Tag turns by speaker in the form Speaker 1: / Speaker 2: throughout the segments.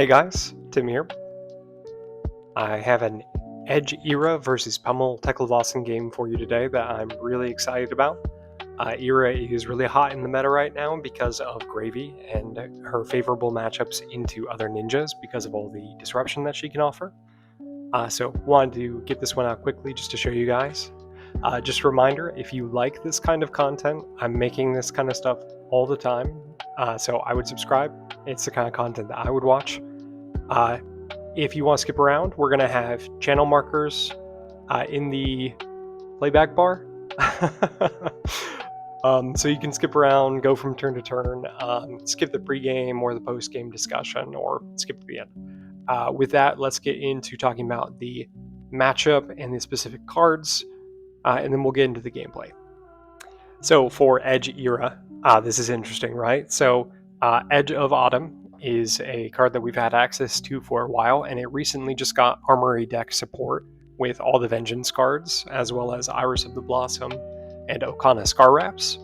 Speaker 1: Hey guys, Tim here. I have an Edge Era versus Pummel Teklovossen game for you today that I'm really excited about. Era is really hot in the meta right now because of Gravy and her favorable matchups into other ninjas because of all the disruption that she can offer. So wanted to get this one out quickly just to show you guys. Just a reminder, if you like this kind of content, I'm making this kind of stuff all the time. So I would subscribe. It's the kind of content that I would watch. If you want to skip around, we're going to have channel markers in the playback bar. So you can skip around, go from turn to turn, skip the pregame or the postgame discussion, or skip to the end. With that, let's get into talking about the matchup and the specific cards, and then we'll get into the gameplay. So for Edge Era, this is interesting, right? So Edge of Autumn is a card that we've had access to for a while, and it recently just got Armory deck support with all the Vengeance cards, as well as Iris of the Blossom and Okana Scar Wraps.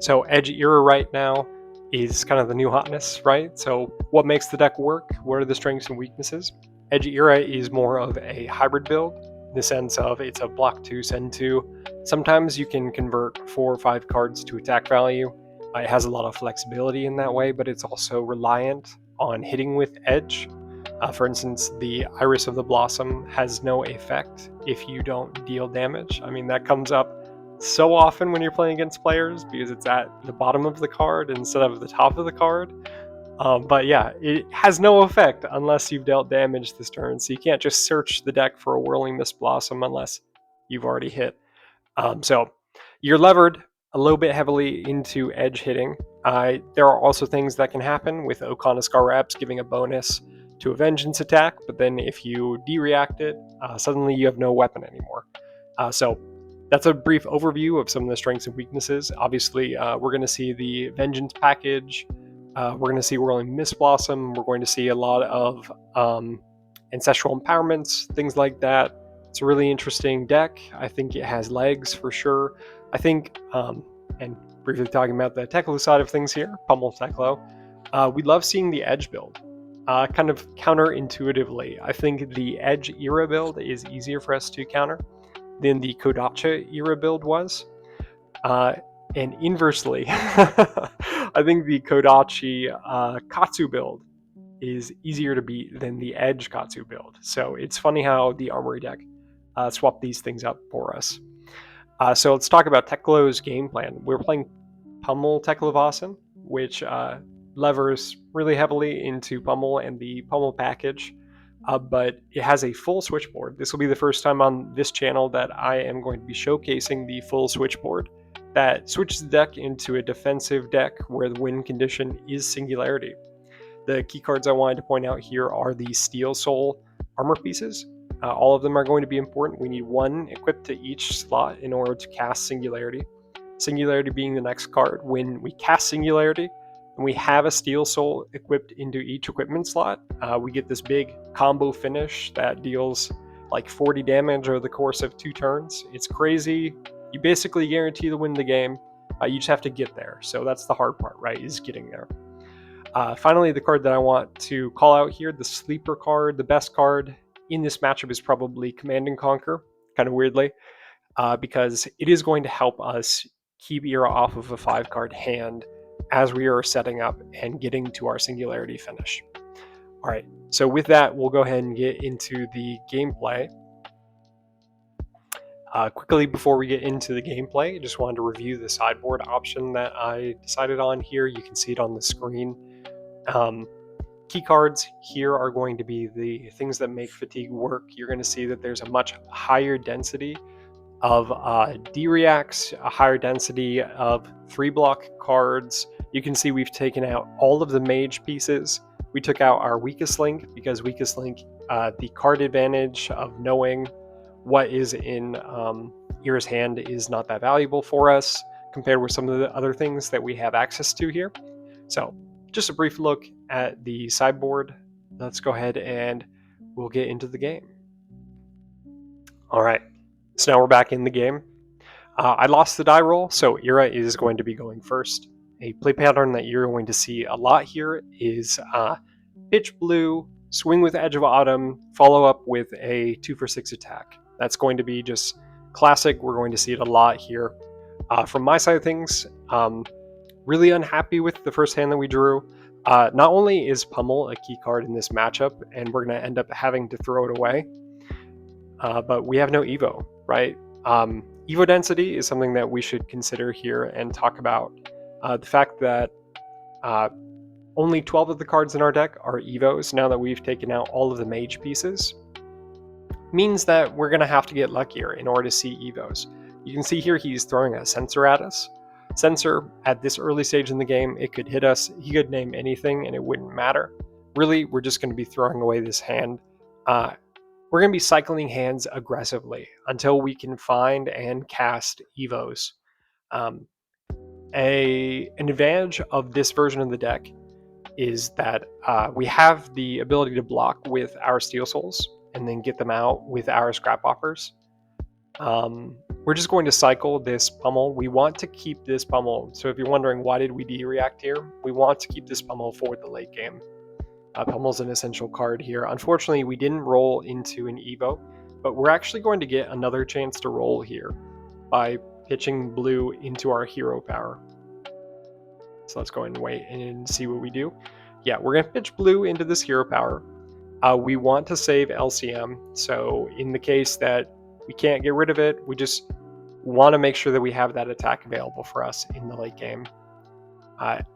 Speaker 1: So Edge Era right now is kind of the new hotness, right? So what makes the deck work? What are the strengths and weaknesses? Edge Era is more of a hybrid build, in the sense of it's a block 2, send 2. Sometimes you can convert 4 or 5 cards to attack value. It has a lot of flexibility in that way, but it's also reliant on hitting with edge. For instance, the Iris of the Blossom has no effect if you don't deal damage. I mean, that comes up so often when you're playing against players because it's at the bottom of the card instead of the top of the card. But yeah, it has no effect unless you've dealt damage this turn, so you can't just search the deck for a Whirling Mist Blossom unless you've already hit. So you're levered a little bit heavily into edge hitting. There are also things that can happen with Okana Scar Wraps giving a bonus to a Vengeance attack, but then if you de-react it, suddenly you have no weapon anymore. So that's a brief overview of some of the strengths and weaknesses. Obviously, we're going to see the Vengeance package. We're going to see Whirling Mist Blossom. We're going to see a lot of Ancestral Empowerments, things like that. It's a really interesting deck. I think it has legs for sure. I think, and briefly talking about the Teklo side of things here, Pummel Teklo, we love seeing the Edge build. Kind of counterintuitively, I think the Edge Era build is easier for us to counter than the Kodacha Era build was. And inversely, I think the Kodachi Katsu build is easier to beat than the Edge Katsu build. So it's funny how the Armory deck swapped these things up for us. So let's talk about Teklo's game plan. We're playing Pummel Teklovossen, which levers really heavily into Pummel and the Pummel package, but it has a full switchboard. This will be the first time on this channel that I am going to be showcasing the full switchboard that switches the deck into a defensive deck where the win condition is Singularity. The key cards I wanted to point out here are the Steel Soul armor pieces. All of them are going to be important. We need one equipped to each slot in order to cast Singularity. Singularity being the next card. When we cast Singularity and we have a Steel Soul equipped into each equipment slot, we get this big combo finish that deals like 40 damage over the course of 2 turns. It's crazy. You basically guarantee to win the game. You just have to get there. So that's the hard part, right? Is getting there. Finally, the card that I want to call out here, the sleeper card, the best card in this matchup is probably Command and Conquer, kind of weirdly, because it is going to help us keep Era off of a 5-card hand as we are setting up and getting to our Singularity finish. All right, so with that, we'll go ahead and get into the gameplay. Quickly before we get into the gameplay, I just wanted to review the sideboard option that I decided on here. You can see it on the screen. Key cards here are going to be the things that make Fatigue work. You're going to see that there's a much higher density of D-Reacts, a higher density of 3-block cards. You can see we've taken out all of the mage pieces. We took out our weakest link because weakest link, the card advantage of knowing what is in Era's hand is not that valuable for us compared with some of the other things that we have access to here. So just a brief look at the sideboard. Let's go ahead and we'll get into the game. All right, so now we're back in the game. I lost the die roll, so Era is going to be going first. A play pattern that you're going to see a lot here is pitch blue, swing with Edge of Autumn, follow up with a 2-for-6 attack. That's going to be just classic. We're going to see it a lot here. From my side of things, really unhappy with the first hand that we drew. Not only is Pummel a key card in this matchup, and we're going to end up having to throw it away, but we have no Evo, right? Evo density is something that we should consider here and talk about. The fact that only 12 of the cards in our deck are Evos now that we've taken out all of the mage pieces means that we're going to have to get luckier in order to see Evos. You can see here he's throwing a Censor at us. Censor, at this early stage in the game, it could hit us. He could name anything and it wouldn't matter. Really, we're just going to be throwing away this hand. We're going to be cycling hands aggressively until we can find and cast Evos. An advantage of this version of the deck is that we have the ability to block with our Steel Souls and then get them out with our Scrap Offers. We're just going to cycle this Pummel. We want to keep this Pummel. So if you're wondering why did we de-react here, we want to keep this Pummel for the late game. Pummel's an essential card here. Unfortunately, we didn't roll into an Evo, but we're actually going to get another chance to roll here by pitching blue into our hero power. So let's go ahead and wait and see what we do. Yeah, we're going to pitch blue into this hero power. We want to save LCM, so in the case that we can't get rid of it, we just want to make sure that we have that attack available for us in the late game.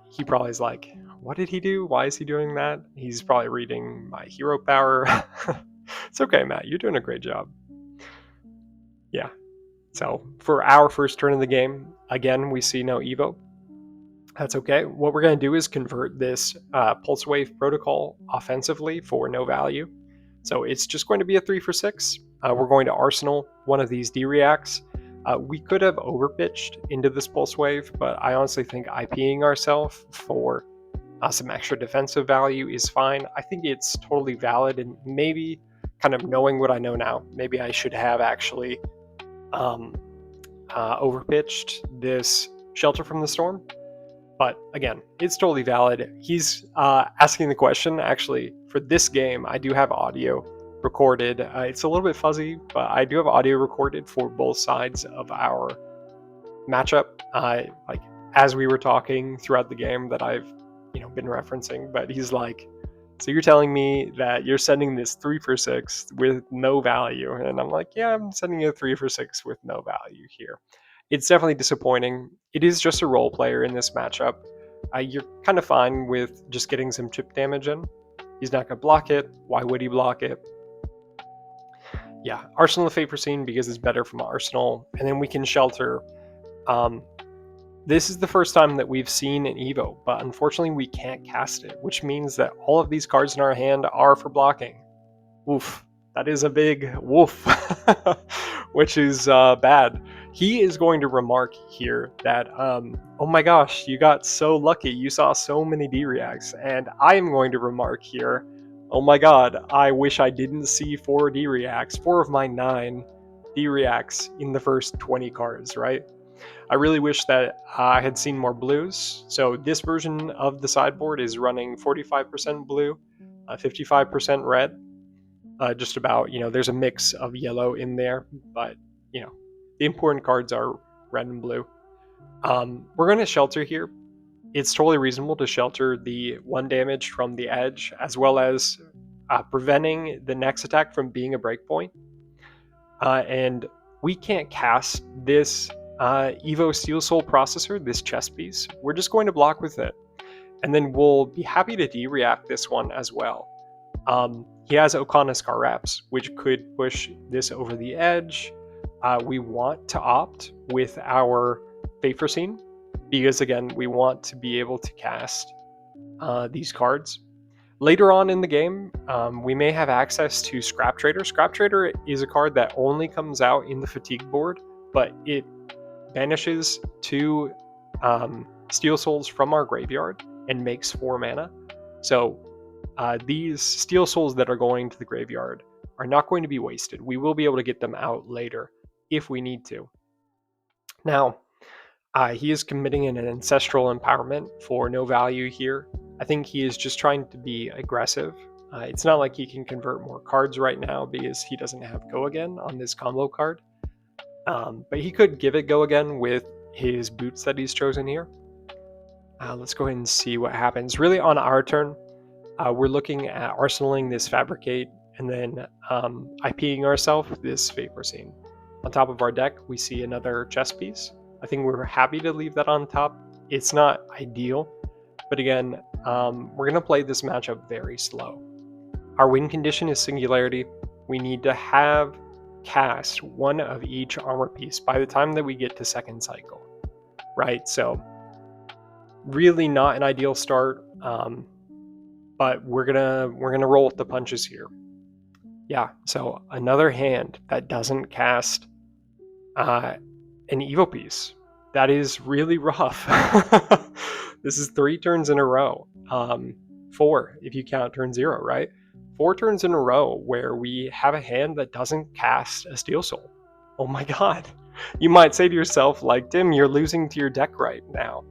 Speaker 1: He probably is like, what did he do? Why is he doing that? He's probably reading my hero power. It's okay, Matt. You're doing a great job. Yeah. So for our first turn of the game, again, we see no Evo. That's okay. What we're going to do is convert this Pulse Wave protocol offensively for no value. So it's just going to be a 3-for-6. We're going to Arsenal one of these D-Reacts. We could have overpitched into this Pulse Wave, but I honestly think IPing ourselves for some extra defensive value is fine. I think it's totally valid, and maybe kind of knowing what I know now, maybe I should have actually overpitched this Shelter from the Storm. But again, it's totally valid. He's asking the question. Actually, for this game, I do have audio recorded. It's a little bit fuzzy, but I do have audio recorded for both sides of our matchup. Like as we were talking throughout the game, that I've been referencing. But he's like, "So you're telling me that you're sending this 3-for-6 with no value?" And I'm like, "Yeah, I'm sending a 3-for-6 with no value here." It's definitely disappointing. It is just a role player in this matchup. You're kind of fine with just getting some chip damage in. He's not going to block it. Why would he block it? Yeah, Arsenal of Fate Foreseen because it's better from Arsenal. And then we can Shelter. This is the first time that we've seen an Evo, but unfortunately we can't cast it, which means that all of these cards in our hand are for blocking. Oof, that is a big woof, which is bad. He is going to remark here that, oh my gosh, you got so lucky. You saw so many D-Reacts. And I am going to remark here, oh my god, I wish I didn't see 4 D-Reacts, 4 of my 9 D-Reacts in the first 20 cards, right? I really wish that I had seen more blues. So this version of the sideboard is running 45% blue, 55% red. Just about, there's a mix of yellow in there, but, the important cards are red and blue. We're going to Shelter here. It's totally reasonable to Shelter the 1 damage from the edge, as well as preventing the next attack from being a breakpoint. And we can't cast this Evo Steel Soul Processor, this chess piece. We're just going to block with it. And then we'll be happy to de-react this one as well. He has Okana Scar Wraps, which could push this over the edge. We want to opt with our Fate Foreseen, because again, we want to be able to cast these cards. Later on in the game, we may have access to Scrap Trader. Scrap Trader is a card that only comes out in the Fatigue board, but it banishes 2 Steel Souls from our graveyard and makes 4 mana. So these Steel Souls that are going to the graveyard are not going to be wasted. We will be able to get them out later if we need to. Now, he is committing an Ancestral Empowerment for no value here. I think he is just trying to be aggressive. It's not like he can convert more cards right now because he doesn't have Go Again on this combo card. But he could give it Go Again with his boots that he's chosen here. Let's go ahead and see what happens. Really, on our turn, we're looking at arsenaling this Fabricate and then IPing ourselves with this Vapor Scene. On top of our deck, we see another chess piece. I think we're happy to leave that on top. It's not ideal, but again, we're going to play this matchup very slow. Our win condition is Singularity. We need to have cast one of each armor piece by the time that we get to second cycle, right? So really not an ideal start, but we're gonna roll with the punches here. Yeah, so another hand that doesn't cast an Evo piece. That is really rough. This is 3 turns in a row. 4 if you count turn 0, right? 4 turns in a row where we have a hand that doesn't cast a Steel Soul. Oh my god. You might say to yourself, like, Tim, you're losing to your deck right now.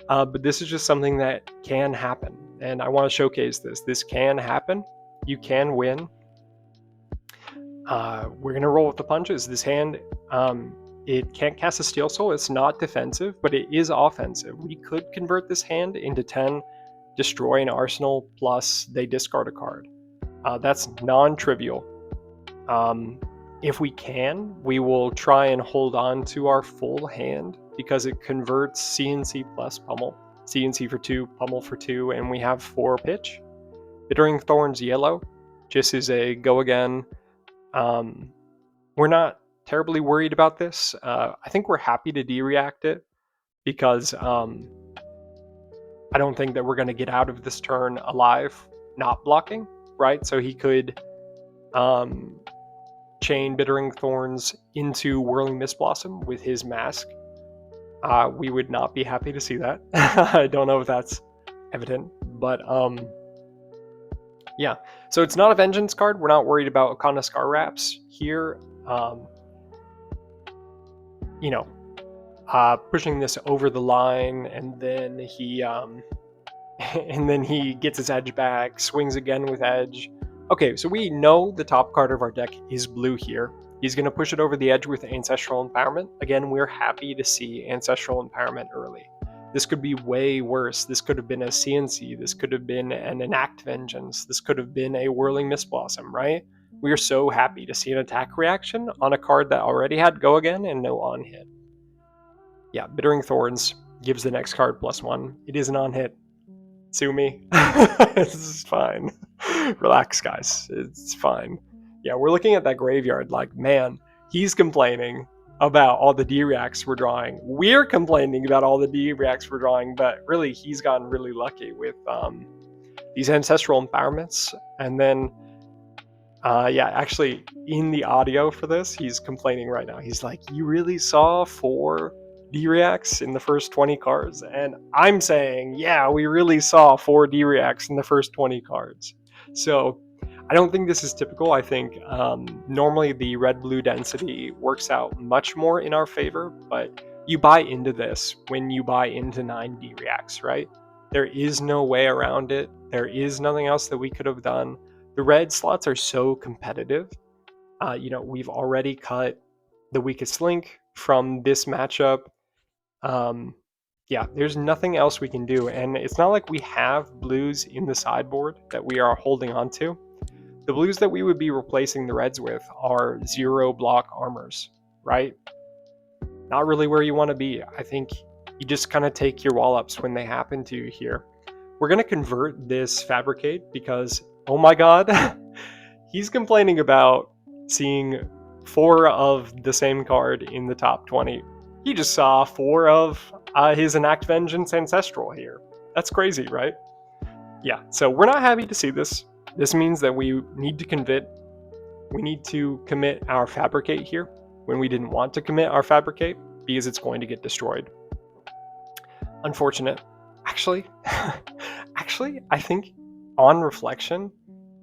Speaker 1: But this is just something that can happen. And I want to showcase this. This can happen. You can win. We're going to roll with the punches. This hand, it can't cast a Steel Soul. It's not defensive, but it is offensive. We could convert this hand into 10, destroy an arsenal, plus they discard a card. That's non-trivial. If we can, we will try and hold on to our full hand because it converts CNC plus Pummel. CNC for 2, Pummel for 2, and we have 4 pitch. Bittering Thorns yellow just is a Go Again. We're not terribly worried about this. I think we're happy to de-react it because I don't think that we're going to get out of this turn alive not blocking, right? So he could chain Bittering Thorns into Whirling Mist Blossom with his mask. We would not be happy to see that. I don't know if that's evident, but yeah. So it's not a Vengeance card. We're not worried about Akana Scar Wraps here. Pushing this over the line, and then he gets his edge back, swings again with edge. Okay, so we know the top card of our deck is blue here. He's going to push it over the edge with Ancestral Empowerment. Again, we're happy to see Ancestral Empowerment early. This could be way worse. This could have been a CNC. This could have been an Enact Vengeance. This could have been a Whirling Mist Blossom, right? We are so happy to see an attack reaction on a card that already had Go Again and no on-hit. Yeah, Bittering Thorns gives the next card +1. It is an on-hit. Sue me. This is fine. Relax, guys. It's fine. Yeah, we're looking at that graveyard like, man, he's complaining about all the D-reacts we're drawing. We're complaining about all the D-reacts we're drawing, but really, he's gotten really lucky with these Ancestral Empowerments. And then, actually, in the audio for this, he's complaining right now. He's like, you really saw 4 D-reacts in the first 20 cards? And I'm saying, yeah, we really saw 4 D-reacts in the first 20 cards. So I don't think this is typical. I think normally the red-blue density works out much more in our favor, but you buy into this when you buy into 9 D-reacts, right? There is no way around it. There is nothing else that we could have done. The red slots are so competitive. We've already cut the weakest link from this matchup. There's nothing else we can do, and it's not like we have blues in the sideboard that we are holding on to. The blues that we would be replacing the reds with are 0 block armors, right? Not really where you want to be. I think you just kind of take your wall-ups when they happen to you here. We're going to convert this Fabricate because, oh my god, he's complaining about seeing 4 of the same card in the top 20. He just saw 4 of his Enact Vengeance Ancestral here. That's crazy, right? Yeah, so we're not happy to see this. This means that we need to commit our Fabricate here when we didn't want to commit our Fabricate because it's going to get destroyed. Unfortunate. Actually, I think on reflection,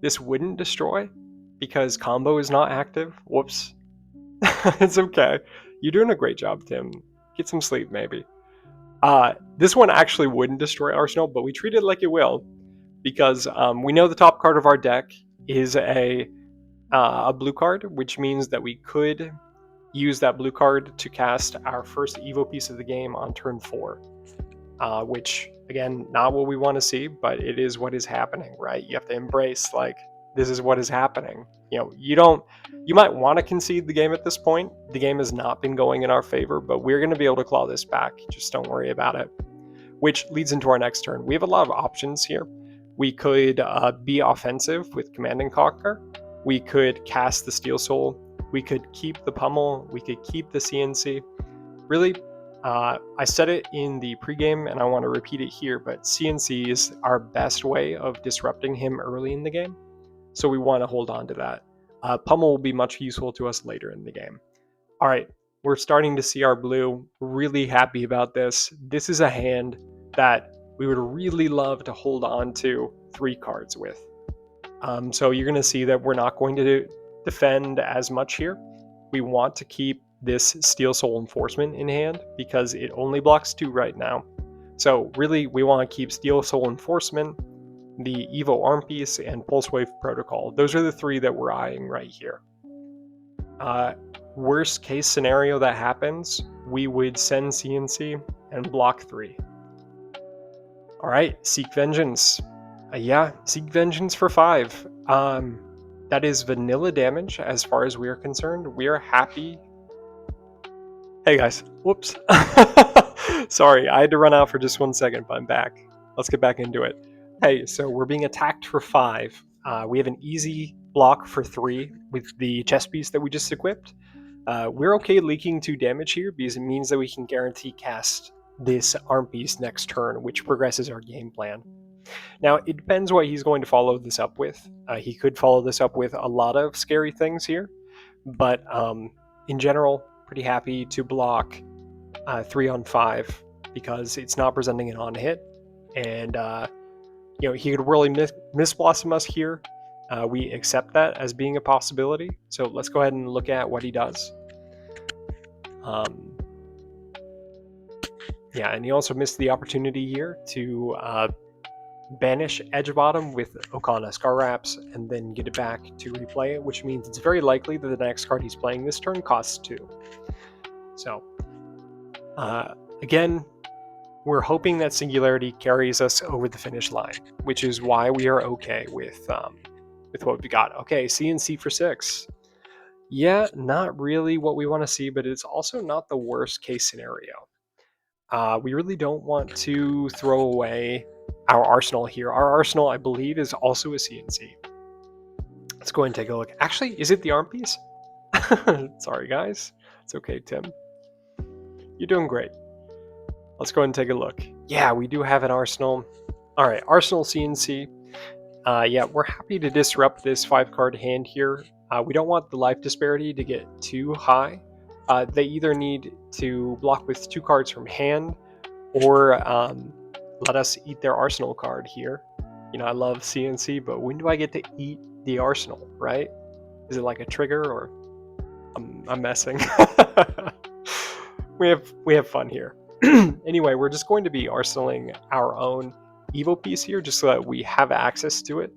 Speaker 1: this wouldn't destroy because combo is not active. Whoops. It's okay. You're doing a great job, Tim. Get some sleep, maybe. This one actually wouldn't destroy Arsenal, but we treat it like it will, because we know the top card of our deck is a blue card, which means that we could use that blue card to cast our first Evo piece of the game on turn 4, which, again, not what we want to see, but it is what is happening, right? You have to embrace, like, this is what is happening. You might want to concede the game at this point. The game has not been going in our favor, but we're going to be able to claw this back. Just don't worry about it. Which leads into our next turn. We have a lot of options here. We could be offensive with Command and Conquer. We could cast the Steel Soul. We could keep the Pummel. We could keep the CNC. Really, I said it in the pregame, and I want to repeat it here, but CNC is our best way of disrupting him early in the game, so we want to hold on to that. Pummel will be much useful to us later in the game. All right, we're starting to see our blue. Really happy about this. This is a hand that we would really love to hold on to 3 cards with. So you're going to see that we're not going to defend as much here. We want to keep this Steel Soul Enforcement in hand because it only blocks 2 right now. So really, we want to keep Steel Soul Enforcement, the Evo Arm Piece, and Pulse Wave Protocol. Those are the 3 that we're eyeing right here. Worst case scenario that happens, we would send CNC and block 3. All right, Seek Vengeance. Yeah, Seek Vengeance for 5. That is vanilla damage as far as we are concerned. We are happy. Hey guys, whoops. Sorry, I had to run out for just 1 second, but I'm back. Let's get back into it. Hey, so we're being attacked for 5. We have an easy block for 3 with the chest piece that we just equipped. We're okay leaking 2 damage here because it means that we can guarantee cast this arm piece next turn, which progresses our game plan. Now, it depends what he's going to follow this up with. He could follow this up with a lot of scary things here, but in general, pretty happy to block 3 on 5 because it's not presenting an on hit, and he could really miss Blossom us here. We accept that as being a possibility, so let's go ahead and look at what he does. Yeah, and he also missed the opportunity here to banish Edgebottom with Okana Scar Wraps and then get it back to replay it, which means it's very likely that the next card he's playing this turn costs 2. So, again, we're hoping that Singularity carries us over the finish line, which is why we are okay with what we got. Okay, CNC for 6. Yeah, not really what we want to see, but it's also not the worst case scenario. We really don't want to throw away our arsenal here. Our arsenal, I believe, is also a CNC. Let's go ahead and take a look. Actually, is it the arm piece? Sorry, guys. It's okay, Tim. You're doing great. Let's go ahead and take a look. Yeah, we do have an arsenal. All right, arsenal CNC. Yeah, we're happy to disrupt this 5-card hand here. We don't want the life disparity to get too high. They either need to block with 2 cards from hand or let us eat their arsenal card here. I love CNC, but when do I get to eat the arsenal, right? Is it like a trigger, or I'm messing? we have fun here. Anyway, we're just going to be arsenaling our own Evo piece here just so that we have access to it.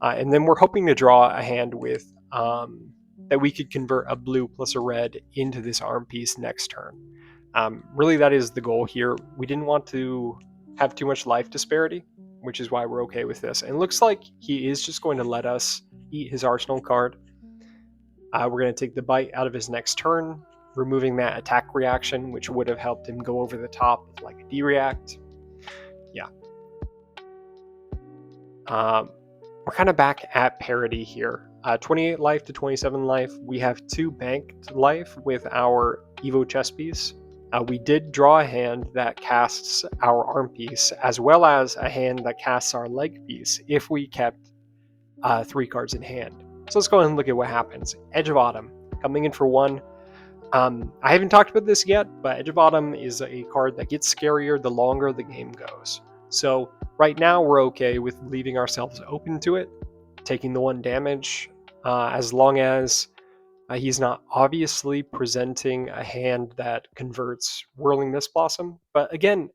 Speaker 1: And then we're hoping to draw a hand with that we could convert a blue plus a red into this arm piece next turn. Really, that is the goal here. We didn't want to have too much life disparity, which is why we're okay with this. And it looks like he is just going to let us eat his arsenal card. We're going to take the bite out of his next turn, removing that attack reaction, which would have helped him go over the top with like a D-react. Yeah. We're kind of back at parity here. 28 life to 27 life. We have 2 banked life with our Evo chess piece. We did draw a hand that casts our arm piece, as well as a hand that casts our leg piece if we kept 3 cards in hand. So let's go ahead and look at what happens. Edge of Autumn, coming in for 1. I haven't talked about this yet, but Edge of Autumn is a card that gets scarier the longer the game goes. So right now we're okay with leaving ourselves open to it, taking the 1 damage, as long as he's not obviously presenting a hand that converts Whirling Mist Blossom. But again,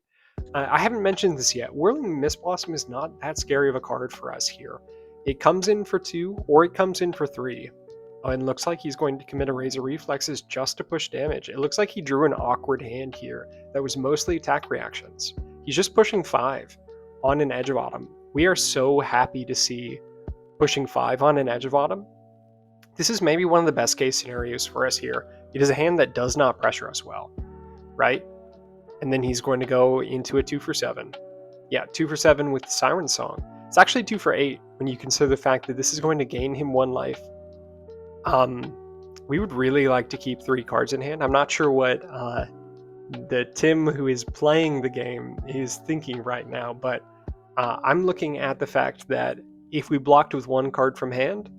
Speaker 1: I haven't mentioned this yet. Whirling Mist Blossom is not that scary of a card for us here. It comes in for 2, or it comes in for 3. Oh, and looks like he's going to commit a Razor Reflexes just to push damage. It looks like he drew an awkward hand here that was mostly attack reactions. He's just pushing 5 on an Edge of Autumn. We are so happy to see pushing 5 on an Edge of Autumn. This is maybe one of the best case scenarios for us here. It is a hand that does not pressure us well, right? And then he's going to go into a 2 for 7. Yeah, 2 for 7 with the Siren Song. It's actually 2 for 8 when you consider the fact that this is going to gain him 1 life. We would really like to keep 3 cards in hand. I'm not sure what the Tim who is playing the game is thinking right now, but I'm looking at the fact that if we blocked with 1 card from hand,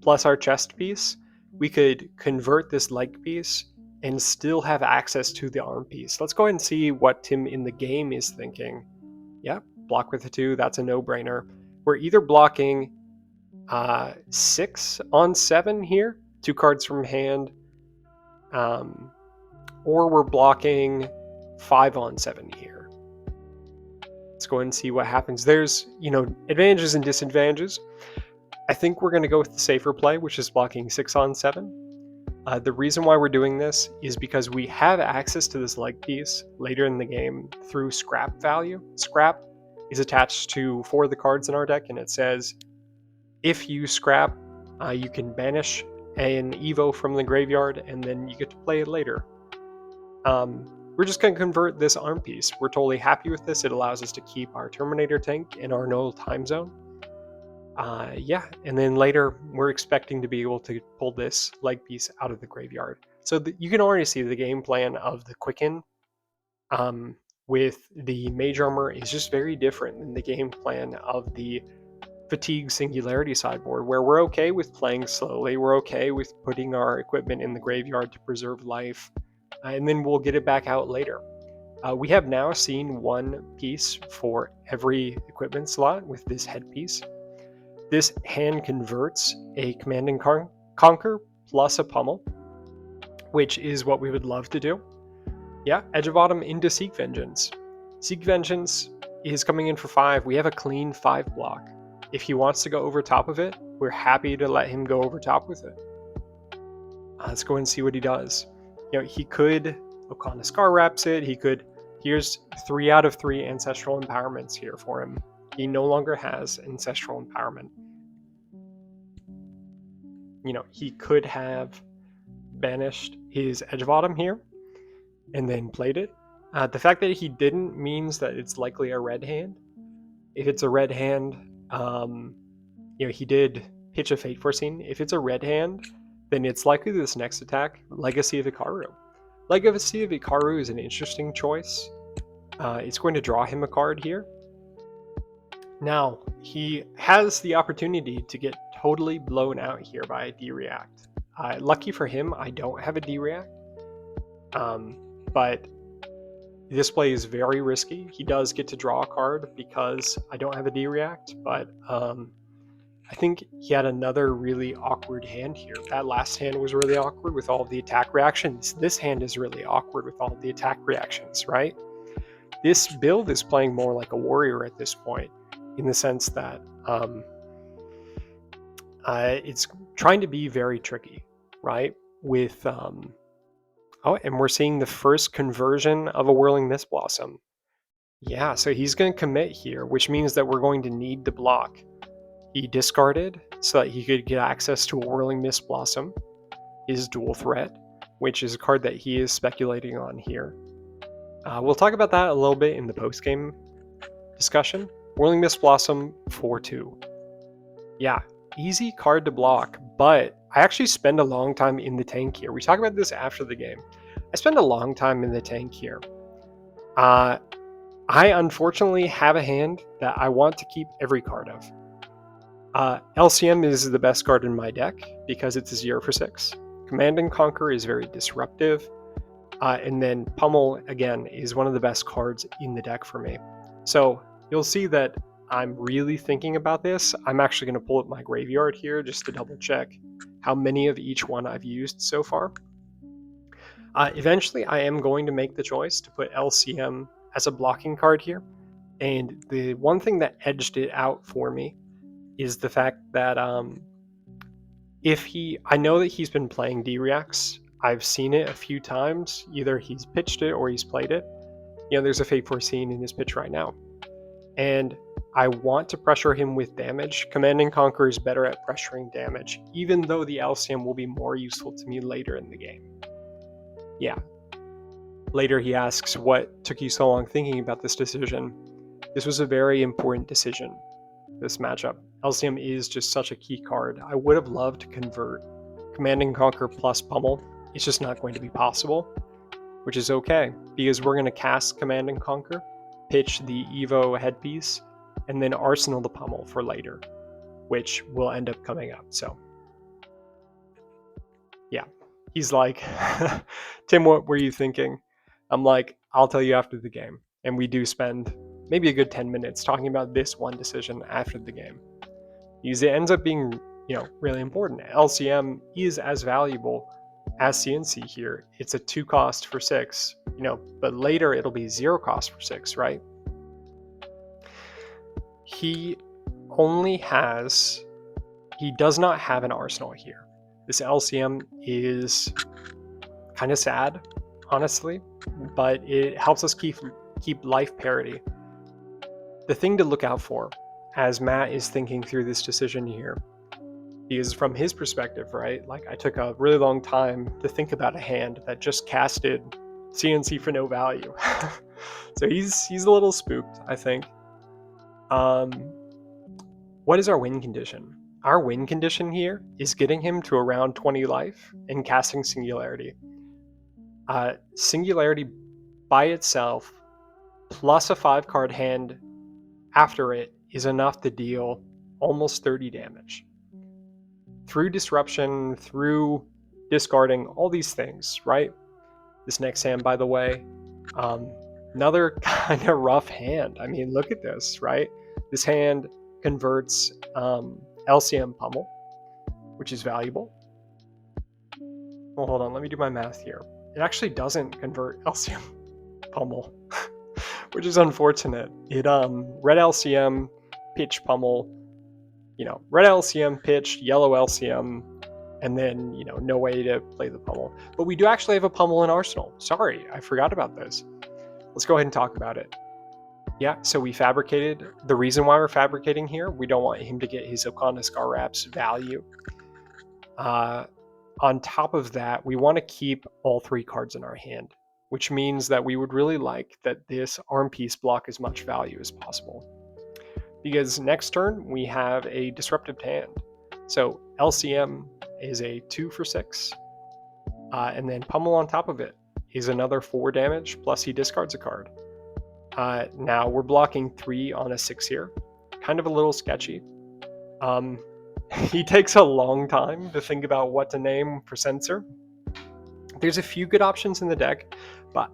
Speaker 1: plus our chest piece, we could convert this leg piece and still have access to the arm piece. Let's go ahead and see what Tim in the game is thinking. Yeah, block with a 2, that's a no-brainer. We're either blocking 6 on 7 here, 2 cards from hand, or we're blocking 5 on 7 here. Let's go ahead and see what happens. There's, advantages and disadvantages. I think we're going to go with the safer play, which is blocking 6 on 7. The reason why we're doing this is because we have access to this leg piece later in the game through scrap value. Scrap is attached to 4 of the cards in our deck, and it says if you scrap, you can banish an Evo from the graveyard, and then you get to play it later. We're just going to convert this arm piece. We're totally happy with this. It allows us to keep our Terminator tank in our null time zone. Yeah, and then later we're expecting to be able to pull this leg piece out of the graveyard. So you can already see the game plan of the Quicken with the Mage Armor is just very different than the game plan of the Fatigue Singularity sideboard, where we're okay with playing slowly, we're okay with putting our equipment in the graveyard to preserve life, and then we'll get it back out later. We have now seen 1 piece for every equipment slot with this headpiece. This hand converts a Command and Conquer plus a Pummel, which is what we would love to do. Yeah, Edge of Autumn into Seek Vengeance. Seek Vengeance is coming in for 5. We have a clean 5 block. If he wants to go over top of it, we're happy to let him go over top with it. Let's go and see what he does. He could Okana Scar Wraps it. He could. Here's 3 out of 3 Ancestral Empowerments here for him. He no longer has Ancestral Empowerment. He could have banished his Edge of Autumn here and then played it. The fact that he didn't means that it's likely a red hand. If it's a red hand, he did pitch a Fate Foreseen. If it's a red hand, then it's likely this next attack, Legacy of Ikaru. Legacy of Ikaru is an interesting choice. It's going to draw him a card here. Now, he has the opportunity to get totally blown out here by a D-React. Lucky for him, I don't have a D-React. But this play is very risky. He does get to draw a card because I don't have a D-React, but I think he had another really awkward hand here. That last hand was really awkward with all of the attack reactions. This hand is really awkward with all of the attack reactions, right? This build is playing more like a warrior at this point, in the sense that it's trying to be very tricky, right? With oh, and we're seeing the first conversion of a Whirling Mist Blossom. Yeah, so he's going to commit here, which means that we're going to need the block. He discarded so that he could get access to a Whirling Mist Blossom, his dual threat, which is a card that he is speculating on here. We'll talk about that a little bit in the post-game discussion. Whirling Mist Blossom 4/2. Yeah, easy card to block, but I actually spend a long time in the tank here. We talk about this after the game. I spend a long time in the tank here. I unfortunately have a hand that I want to keep every card of. LCM is the best card in my deck because it's a 0 for 6. Command and Conquer is very disruptive. And then Pummel, again, is one of the best cards in the deck for me. So you'll see that I'm really thinking about this. I'm actually going to pull up my graveyard here just to double check how many of each one I've used so far. Eventually, I am going to make the choice to put LCM as a blocking card here. And the one thing that edged it out for me is the fact that I know that he's been playing D-Reacts. I've seen it a few times. Either he's pitched it or he's played it. There's a Fate Foreseen in his pitch right now. And I want to pressure him with damage. Command and Conquer is better at pressuring damage, even though the LCM will be more useful to me later in the game. Yeah. Later he asks, what took you so long thinking about this decision? This was a very important decision, this matchup. LCM is just such a key card. I would have loved to convert Command and Conquer plus Pummel. It's just not going to be possible, which is okay, because we're going to cast Command and Conquer, pitch the Evo headpiece, and then arsenal the Pummel for later, which will end up coming up. So yeah, he's like, Tim, what were you thinking? I'm like, I'll tell you after the game. And we do spend maybe a good 10 minutes talking about this one decision after the game, because it ends up being, really important. LCM is as valuable as CNC here. It's a 2 cost for 6, but later it'll be 0 cost for 6, right? He does not have an arsenal here. This LCM is kind of sad, honestly, but it helps us keep life parity. The thing to look out for as Matt is thinking through this decision here, because from his perspective, right, like I took a really long time to think about a hand that just casted CNC for no value. So he's a little spooked, I think. What is our win condition? Our win condition here is getting him to around 20 life and casting Singularity. Singularity by itself plus a 5-card hand after it is enough to deal almost 30 damage. Through disruption, through discarding, all these things, right? This next hand, by the way, another kind of rough hand. I mean, look at this, right? This hand converts LCM Pummel, which is valuable. Well, hold on, let me do my math here. It actually doesn't convert LCM Pummel, which is unfortunate. It red LCM, pitch Pummel, red LCM, pitch, yellow LCM, and then, no way to play the Pummel. But we do actually have a Pummel in Arsenal. Sorry, I forgot about this. Let's go ahead and talk about it. Yeah, so we fabricated. The reason why we're fabricating here, we don't want him to get his Okana Scar Wraps value. On top of that, we want to keep all 3 cards in our hand, which means that we would really like that this arm piece block as much value as possible. Because next turn, we have a disruptive hand. So LCM is a 2 for 6, and then Pummel on top of it is another 4 damage, plus he discards a card. Now we're blocking 3 on a 6 here. Kind of a little sketchy. He takes a long time to think about what to name for Censor. There's a few good options in the deck, but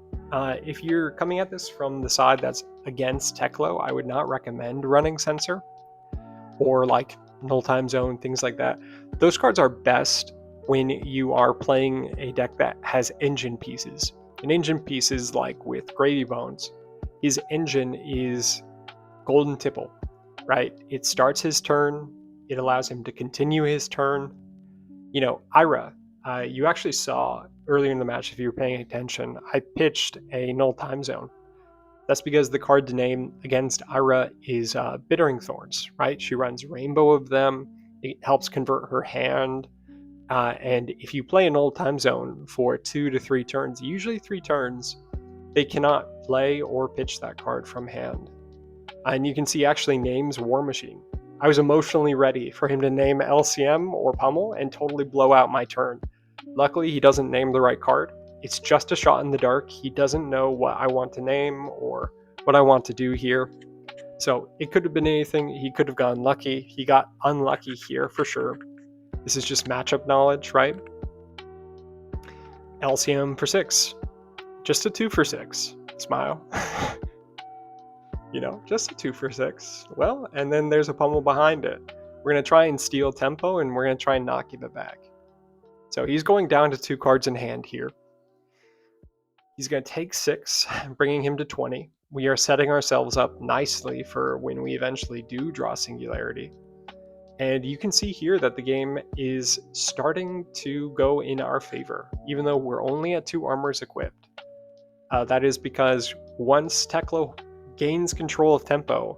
Speaker 1: if you're coming at this from the side that's against Teklo, I would not recommend running Censor or like Null Time Zone, things like that. Those cards are best when you are playing a deck that has engine pieces. And engine pieces like with Gravy Bones, his engine is Golden Tipple, right? It starts his turn. It allows him to continue his turn. Ira, you actually saw earlier in the match, if you were paying attention, I pitched a Null Time Zone. That's because the card to name against Ira is Bittering Thorns, right? She runs rainbow of them. It helps convert her hand. And if you play a Null Time Zone for 2 to 3 turns, usually 3 turns, they cannot play or pitch that card from hand. And you can see actually names War Machine. I was emotionally ready for him to name LCM or Pummel and totally blow out my turn. Luckily, he doesn't name the right card. It's just a shot in the dark. He doesn't know what I want to name or what I want to do here. So it could have been anything. He could have gotten lucky. He got unlucky here for sure. This is just matchup knowledge, right? LCM for 6. Just a 2 for 6. Smile. Just a 2 for 6. Well, and then there's a Pummel behind it. We're going to try and steal tempo, and we're going to try and not give it back. So he's going down to 2 cards in hand here. He's going to take 6, bringing him to 20. we are setting ourselves up nicely for when we eventually do draw Singularity. And you can see here that the game is starting to go in our favor, even though we're only at 2 armors equipped. That is because once Teklo gains control of tempo,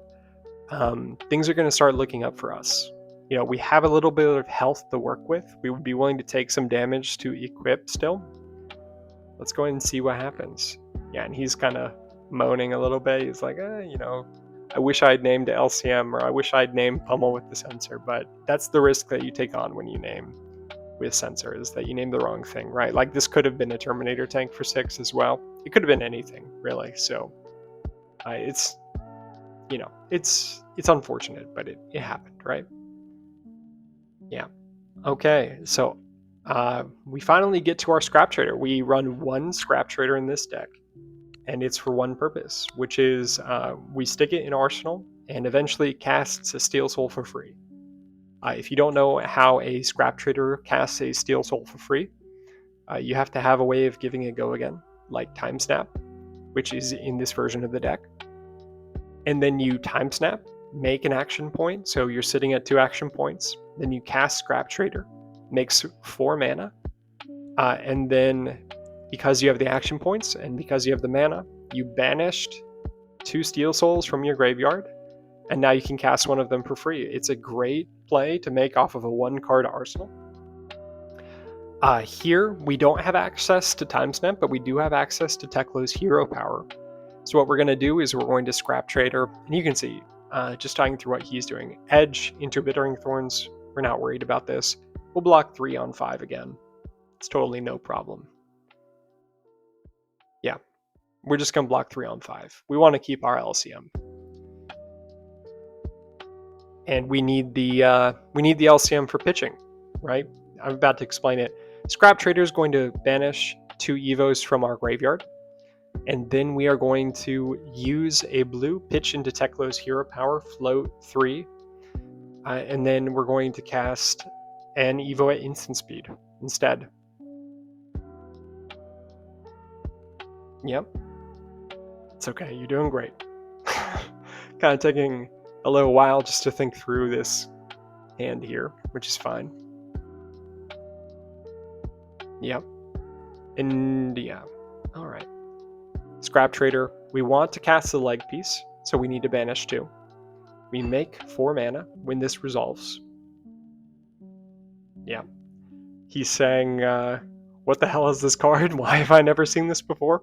Speaker 1: things are going to start looking up for us. You know, we have a little bit of health to work with. We would be willing to take some damage to equip still. Let's go ahead and see what happens. Yeah, and he's kind of moaning a little bit. He's like, you know, I wish I'd named LCM, or I wish I'd named Pummel with the sensor, but that's the risk that you take on when you name with sensors, that you name the wrong thing, right? Like this could have been a Terminator tank for 6 as well. It could have been anything, really. So it's, you know, it's unfortunate, but it happened, right? Yeah. Okay, so we finally get to our scrap trader. We run 1 scrap trader in this deck, and it's for one purpose, which is we stick it in Arsenal, and eventually it casts a Steel Soul for free. If you don't know how a scrap trader casts a Steel Soul for free, you have to have a way of giving it go again, like Time Snap, which is in this version of the deck. And then you Time Snap, make an action point, so you're sitting at 2 action points. Then you cast Scrap Trader, makes 4 mana, and then because you have the action points and because you have the mana, you banished 2 Steel Souls from your graveyard, and now you can cast one of them for free. It's a great play to make off of a 1-card arsenal. Here, we don't have access to Time Snap, but we do have access to Teklo's hero power. So what we're going to do is we're going to Scrap Trader, and you can see, just talking through what he's doing. Edge into Bittering Thorns, we're not worried about this. We'll block 3 on 5 again. It's totally no problem. Yeah, we're just going to block 3 on 5. We want to keep our LCM. And we need the LCM for pitching, right? I'm about to explain it. Scrap Trader is going to banish 2 Evos from our graveyard. And then we are going to use a blue, pitch into Teklo's hero power, float 3. And then we're going to cast an Evo at instant speed instead. Yep. It's okay, you're doing great. Kind of taking a little while just to think through this hand here, which is fine. Yep. And yeah, all right. Scrap Trader, we want to cast the leg piece, so we need to banish 2. We make 4 mana when this resolves. Yeah. He's saying, what the hell is this card? Why have I never seen this before?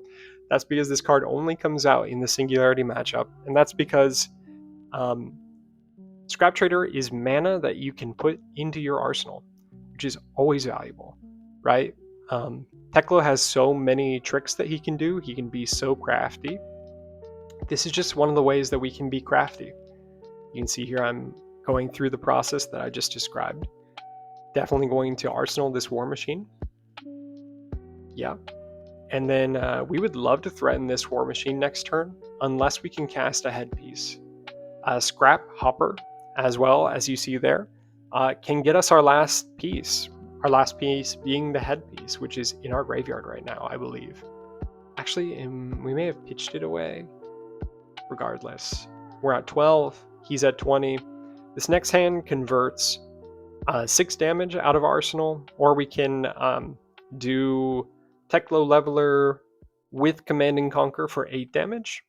Speaker 1: That's because this card only comes out in the Singularity matchup, and that's because Scrap Trader is mana that you can put into your arsenal, which is always valuable, right? Teklo has so many tricks that he can do. He can be so crafty. This is just one of the ways that we can be crafty. You can see here I'm going through the process that I just described. Definitely going to arsenal this War Machine. Yeah. And then we would love to threaten this War Machine next turn, unless we can cast a headpiece. Scrap Hopper, as well, as you see there, can get us our last piece. Our last piece being the headpiece, which is in our graveyard right now, I believe. Actually, we may have pitched it away. Regardless, we're at 12, he's at 20. This next hand converts 6 damage out of Arsenal, or we can do Teklo Leveler with Command and Conquer for 8 damage.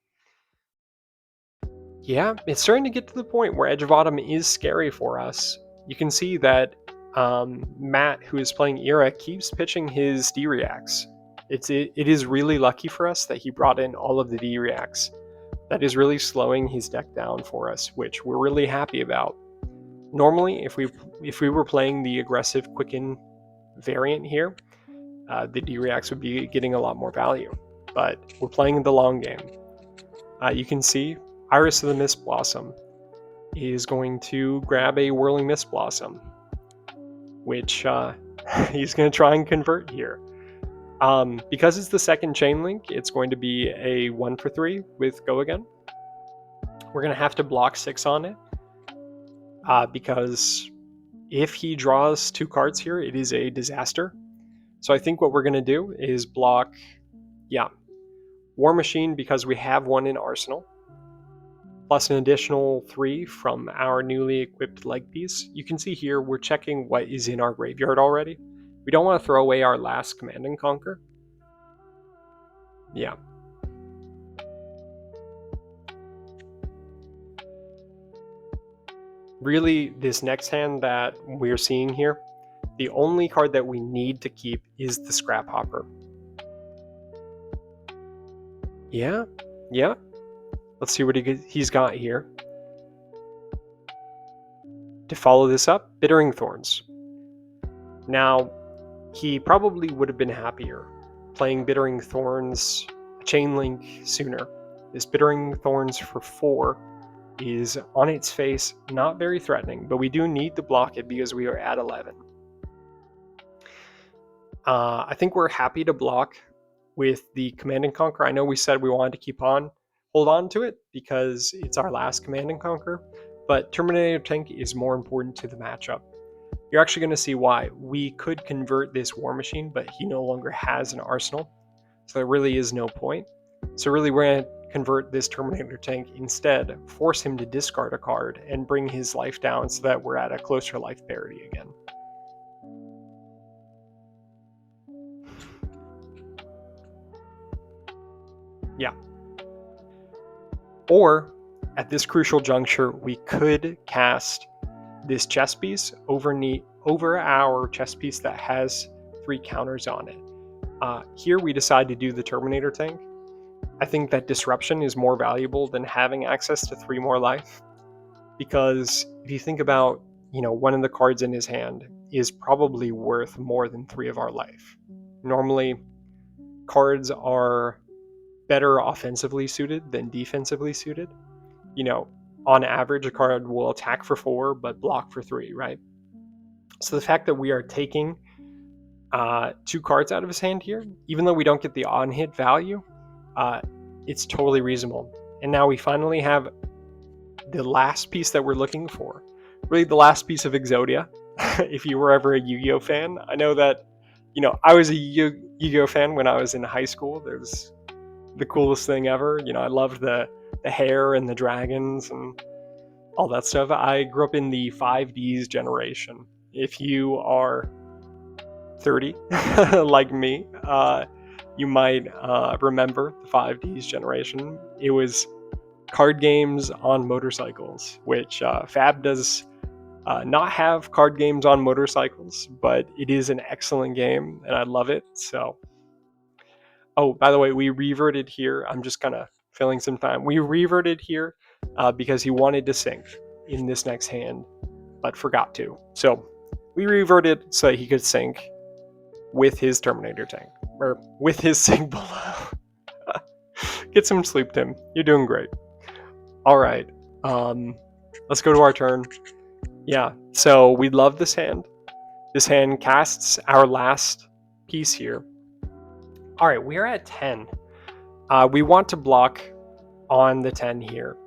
Speaker 1: Yeah, it's starting to get to the point where Edge of Autumn is scary for us. You can see that Matt, who is playing Era, keeps pitching his D-Reacts. It is really lucky for us that he brought in all of the D-Reacts. That is really slowing his deck down for us, which we're really happy about. Normally, if we were playing the aggressive Quicken variant here, the D-Reacts would be getting a lot more value. But we're playing the long game. You can see Iris of the Mist Blossom is going to grab a Whirling Mist Blossom, which he's going to try and convert here. Because it's the second chain link, it's going to be a 1-for-3 with Go Again. We're going to have to block 6 on it, because if he draws 2 cards here, it is a disaster. So I think what we're going to do is block, War Machine because we have one in arsenal, plus an additional 3 from our newly equipped leg piece. You can see here we're checking what is in our graveyard already. We don't want to throw away our last Command and Conquer. Yeah. Really, this next hand that we're seeing here, the only card that we need to keep is the Scrap Hopper. Yeah. Let's see what he's got here. To follow this up, Bittering Thorns. Now, he probably would have been happier playing Bittering Thorns Chain Link sooner. This Bittering Thorns for 4 is on its face not very threatening, but we do need to block it because we are at 11. I think we're happy to block with the Command and Conquer. I know we said we wanted to hold on to it because it's our last Command and Conquer, but Terminator Tank is more important to the matchup. You're actually going to see why. We could convert this War Machine, but he no longer has an arsenal, so there really is no point. So really we're going to convert this Terminator Tank instead, force him to discard a card, and bring his life down so that we're at a closer life parity again. Yeah. Or, at this crucial juncture, we could cast this chess piece over our chess piece that has 3 counters on it. Here we decide to do the Terminator Tank. I think that disruption is more valuable than having access to 3 more life, because if you think about, one of the cards in his hand is probably worth more than 3 of our life. Normally, cards are better offensively suited than defensively suited. On average, a card will attack for 4 but block for 3, right? So the fact that we are taking 2 cards out of his hand here, even though we don't get the on-hit value, it's totally reasonable. And now we finally have the last piece that we're looking for. Really the last piece of Exodia. If you were ever a Yu-Gi-Oh fan, I know that, I was a Yu-Gi-Oh fan when I was in high school. It was the coolest thing ever. I loved the hair and the dragons and all that stuff. I grew up in the 5Ds generation. If you are 30, like me, you might remember the 5Ds generation. It was card games on motorcycles, which Fab does not have card games on motorcycles, but it is an excellent game and I love it. So, oh, by the way, we reverted here. I'm just kind of filling some time. We reverted here because he wanted to sync in this next hand, but forgot to. So we reverted so that he could sync with his Terminator Tank, or with his sync below. Get some sleep, Tim. You're doing great. All right, let's go to our turn. Yeah, so we love this hand. This hand casts our last piece here. All right, we are at 10. We want to block on the 10 here.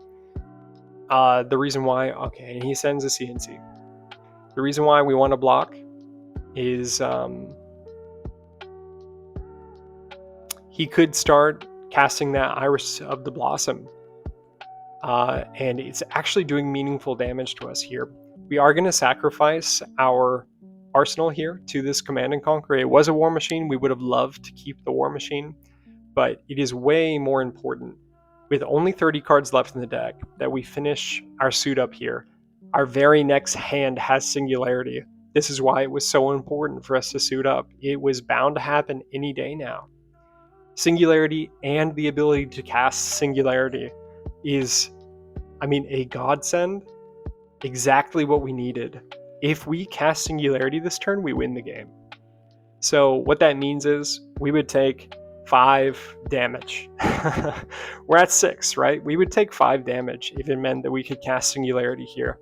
Speaker 1: The reason why, okay, and he sends a CNC. The reason why we want to block is he could start casting that Iris of the Blossom. And it's actually doing meaningful damage to us here. We are going to sacrifice our arsenal here to this Command and Conquer. It was a War Machine. We would have loved to keep the War Machine, but it is way more important, with only 30 cards left in the deck, that we finish our suit up here. Our very next hand has Singularity. This is why it was so important for us to suit up. It was bound to happen any day now. Singularity and the ability to cast Singularity is, a godsend. Exactly what we needed. If we cast Singularity this turn, we win the game. So what that means is we would take 5 damage. We're at 6, right? We would take 5 damage if it meant that we could cast Singularity here.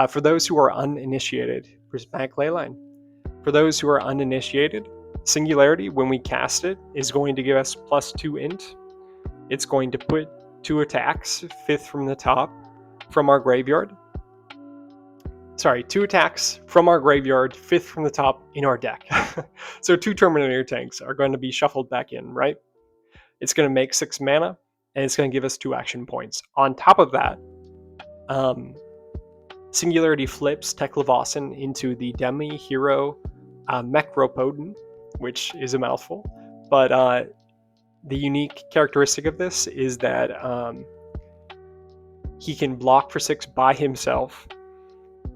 Speaker 1: For those who are uninitiated, Prismatic Leyline. For those who are uninitiated, Singularity, when we cast it, is going to give us +2 int. It's going to put 2 attacks, 5th from the top, from our graveyard. Sorry, 2 attacks from our graveyard, 5th from the top in our deck. So 2 Terminator Tanks are going to be shuffled back in, right? It's going to make 6 mana, and it's going to give us 2 action points. On top of that, Singularity flips Teklovossen into the demi-hero Mechropodon, which is a mouthful. But the unique characteristic of this is that he can block for 6 by himself.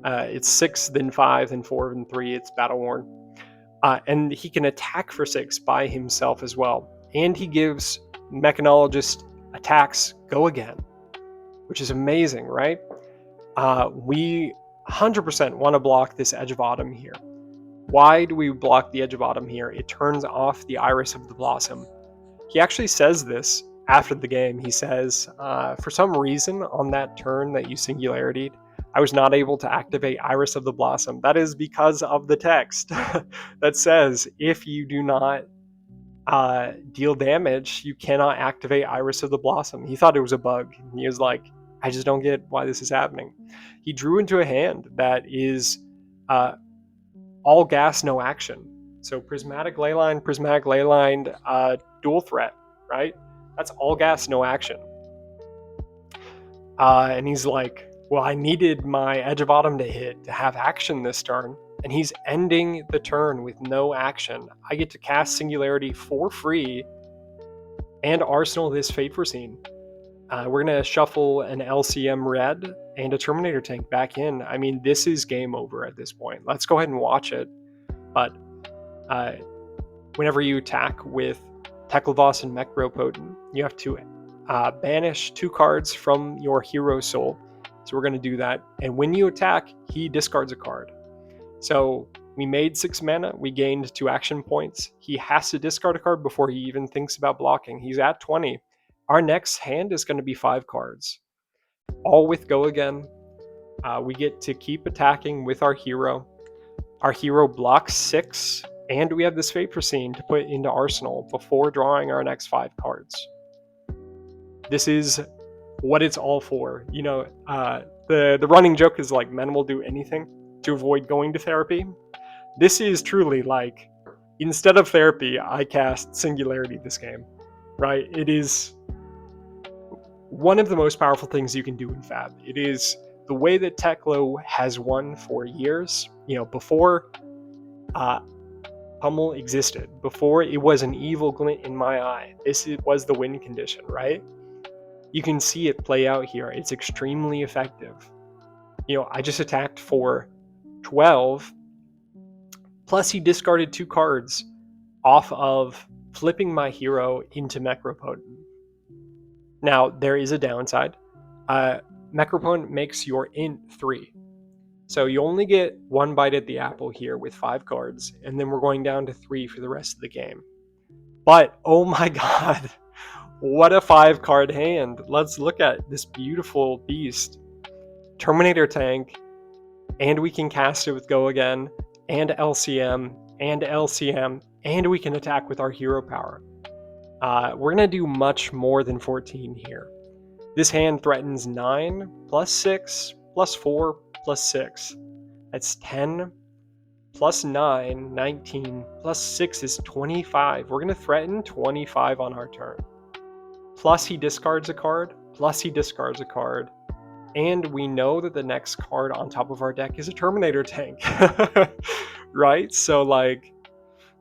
Speaker 1: It's 6, then 5, then 4, then 3. It's battle worn. And he can attack for 6 by himself as well. And he gives Mechanologist attacks go again, which is amazing, right? We 100% want to block this Edge of Autumn here. Why do we block the Edge of Autumn here? It turns off the Iris of the Blossom. He actually says this after the game. He says, for some reason on that turn that you Singularity'd, I was not able to activate Iris of the Blossom. That is because of the text that says if you do not deal damage, you cannot activate Iris of the Blossom. He thought it was a bug. He was like, I just don't get why this is happening. He drew into a hand that is all gas, no action. So Prismatic Leyline, dual threat, right? That's all gas, no action. And he's like, well, I needed my Edge of Autumn to hit to have action this turn. And he's ending the turn with no action. I get to cast Singularity for free and arsenal this Fate Foreseen. We're going to shuffle an LCM red and a Terminator tank back in. I mean, this is game over at this point. Let's go ahead and watch it. But whenever you attack with Teklovossen Mechropodon, you have to banish 2 cards from your hero soul. So we're going to do that. And when you attack, he discards a card. So we made 6 mana. We gained 2 action points. He has to discard a card before he even thinks about blocking. He's at 20. Our next hand is going to be 5 cards. All with go again. We get to keep attacking with our hero. Our hero blocks 6, and we have this Fate Foreseen to put into Arsenal before drawing our next 5 cards. This is what it's all for. You know, the running joke is like men will do anything to avoid going to therapy. This is truly like, instead of therapy, I cast Singularity this game, right? It is one of the most powerful things you can do in Fab. It is the way that Teklo has won for years. You know, before Pummel existed, before it was an evil glint in my eye, this was the win condition, right? You can see it play out here. It's extremely effective. You know, I just attacked for 12, plus he discarded 2 cards off of flipping my hero into Mechropodon. Now, there is a downside. Mechropodon makes your int 3. So you only get 1 bite at the apple here with 5 cards, and then we're going down to 3 for the rest of the game. But, oh my god, what a 5-card hand. Let's look at this beautiful beast. Terminator tank, and we can cast it with go again, and LCM, and we can attack with our hero power. We're going to do much more than 14 here. This hand threatens 9, plus 6, plus 4, plus 6. That's 10, plus 9, 19, plus 6 is 25. We're going to threaten 25 on our turn. Plus he discards a card, and we know that the next card on top of our deck is a Terminator tank, right? So, like,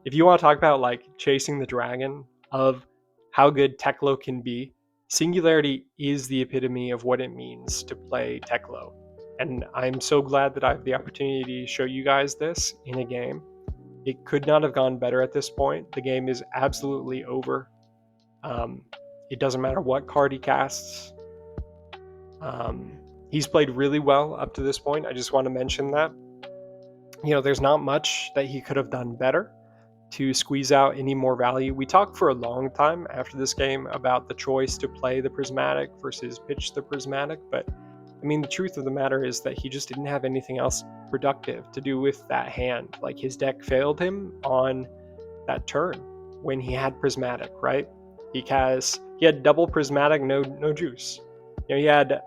Speaker 1: if you want to talk about, like, chasing the dragon of how good Teklo can be, Singularity is the epitome of what it means to play Teklo. And I'm so glad that I have the opportunity to show you guys this in a game. It could not have gone better at this point. The game is absolutely over. It doesn't matter what card he casts. He's played really well up to this point. I just want to mention that. You know, there's not much that he could have done better to squeeze out any more value. We talked for a long time after this game about the choice to play the Prismatic versus pitch the Prismatic, but I mean, the truth of the matter is that he just didn't have anything else productive to do with that hand. Like, his deck failed him on that turn when he had Prismatic, right? He had double Prismatic, no juice. You know, he had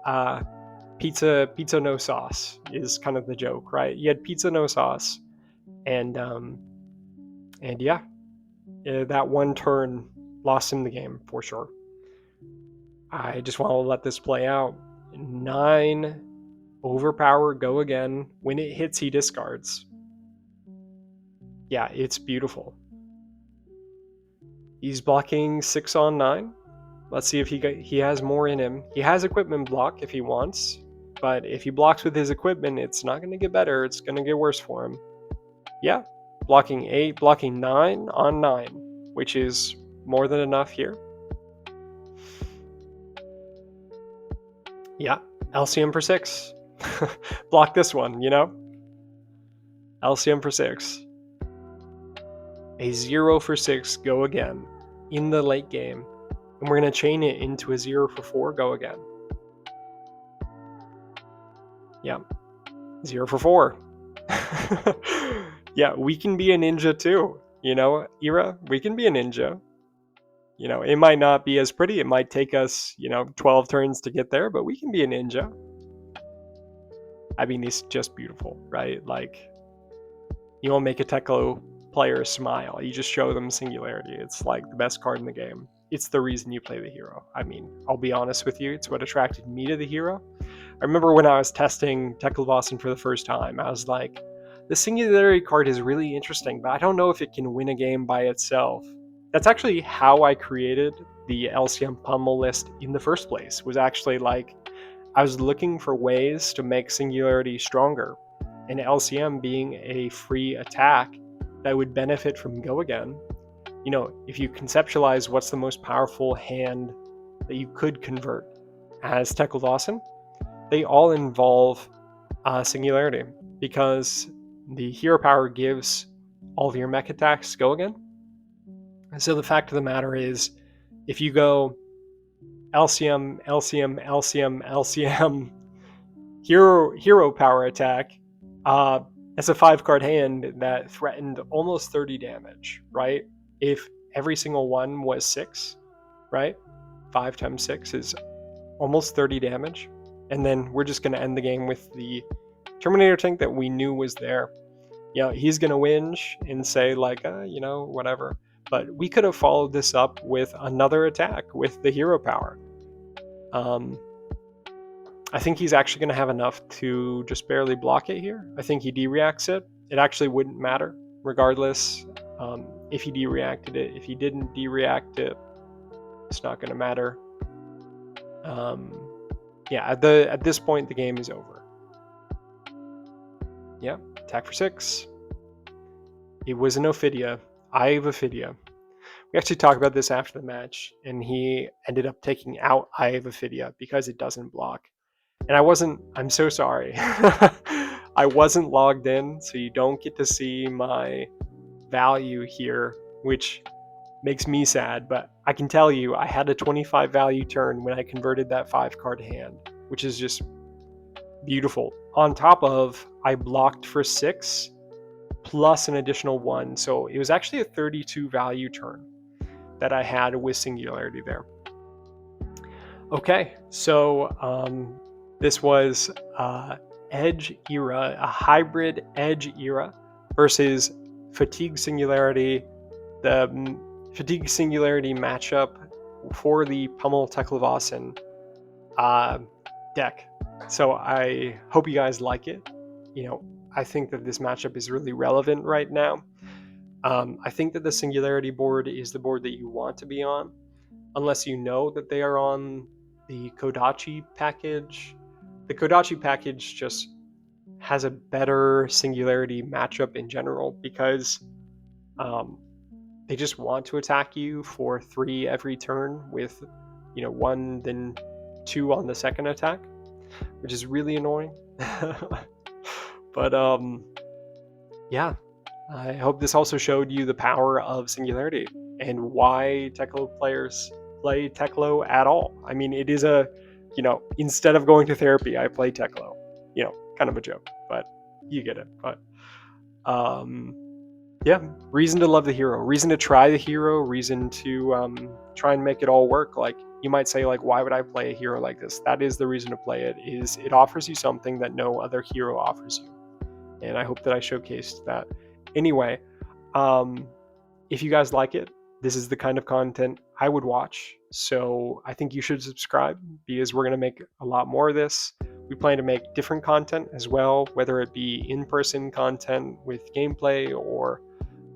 Speaker 1: pizza no sauce is kind of the joke, right? He had pizza no sauce, and yeah, that one turn lost him the game for sure. I just want to let this play out. 9 overpower, go again. When it hits, he discards. Yeah, it's beautiful. He's blocking 6 on 9. Let's see if he has more in him. He has equipment block if he wants, but if he blocks with his equipment, it's not going to get better. It's going to get worse for him. Yeah, blocking 8, blocking 9 on 9, which is more than enough here. Yeah, LCM for 6. Block this one, you know? LCM for 6. A 0 for 6, go again, in the late game. And we're going to chain it into a 0 for 4, go again. Yeah, 0 for 4. Yeah, we can be a ninja too, you know, Era, we can be a ninja. You know, it might not be as pretty, it might take us, 12 turns to get there, but we can be a ninja. I mean, it's just beautiful, right? Like, you won't make a Teklo player smile, you just show them Singularity. It's like the best card in the game. It's the reason you play the hero. I mean, I'll be honest with you, it's what attracted me to the hero. I remember when I was testing Teklovossen for the first time, I was like, the Singularity card is really interesting, but I don't know if it can win a game by itself. That's actually how I created the LCM Pummel list in the first place, was actually like, I was looking for ways to make Singularity stronger, and LCM being a free attack that would benefit from Go Again. You know, if you conceptualize what's the most powerful hand that you could convert as Teklovossen, they all involve Singularity, because the hero power gives all of your mech attacks Go Again. And so the fact of the matter is, if you go LCM, LCM, LCM, LCM, hero power attack, it's a 5-card hand that threatened almost 30 damage, right? If every single one was 6, right? 5 times 6 is almost 30 damage. And then we're just going to end the game with the Terminator tank that we knew was there. You know, he's going to whinge and say like, whatever. But we could have followed this up with another attack with the hero power. I think he's actually going to have enough to just barely block it here. I think he de-reacts it. It actually wouldn't matter, regardless, if he de-reacted it. If he didn't de-react it, it's not going to matter. Yeah, at this point, the game is over. Yeah, attack for 6. It was an Ophidia. I have Ophidia. We actually talked about this after the match, and he ended up taking out Eye of Ophidia because it doesn't block. And I'm so sorry. I wasn't logged in, so you don't get to see my value here, which makes me sad, but I can tell you I had a 25 value turn when I converted that 5-card hand, which is just beautiful. On top of, I blocked for 6 plus an additional 1, so it was actually a 32 value turn that I had with Singularity there. Okay, so this was Edge Era, a hybrid Edge Era versus Fatigue Singularity, the Fatigue Singularity matchup for the Pummel Teklovossen deck. So I hope you guys like it. You know, I think that this matchup is really relevant right now. I think that the Singularity board is the board that you want to be on, unless you know that they are on the Kodachi package. The Kodachi package just has a better Singularity matchup in general, because they just want to attack you for 3 every turn with 1 then 2 on the second attack, which is really annoying. But yeah, I hope this also showed you the power of Singularity and why Teklo players play Teklo at all. I mean, it is instead of going to therapy, I play Teklo. Kind of a joke, but you get it. But yeah, reason to love the hero, reason to try the hero, reason to try and make it all work. Like, you might say, like, why would I play a hero like this? That is the reason to play it, is it offers you something that no other hero offers you. And I hope that I showcased that. Anyway, if you guys like it, this is the kind of content I would watch. So I think you should subscribe because we're going to make a lot more of this. We plan to make different content as well, whether it be in-person content with gameplay or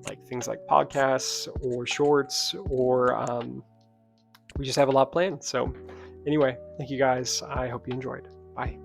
Speaker 1: like things like podcasts or shorts, or we just have a lot planned. So anyway, thank you guys. I hope you enjoyed. Bye.